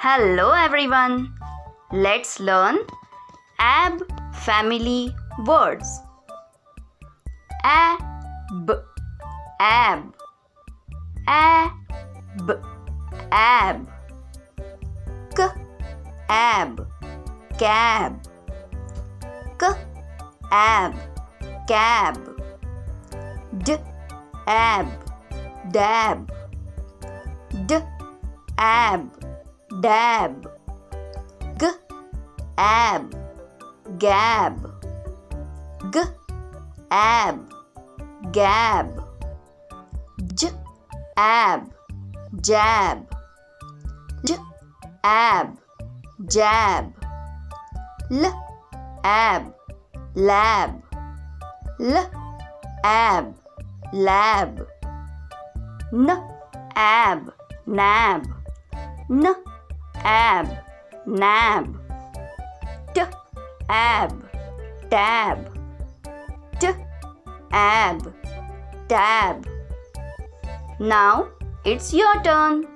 Hello everyone. Let's learn ab family words. Ab, ab, ab, ab. K, ab, cab. K, ab, cab. D, ab, dab. D, ab, dab. G, ab, gab. G, ab, gab. J, ab, jab. J, ab, jab. L, ab, lab. L, ab, lab. N, ab, nab. N, ab, nab. T, ab, tab. T, ab, tab. Now it's your turn.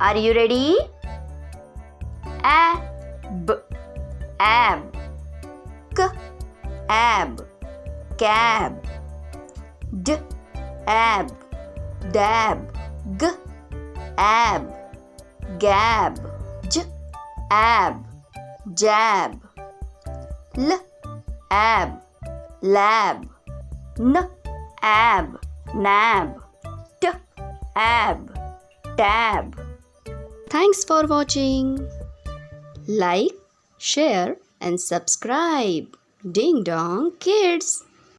Are you ready? Ab, ab. K, ab, cab. D, ab, dab. G, ab, gab. J, ab, jab. L, ab, lab. N, ab, nab. T, ab, tab. Thanks for watching. Like, share and subscribe. Ding Dong Kids.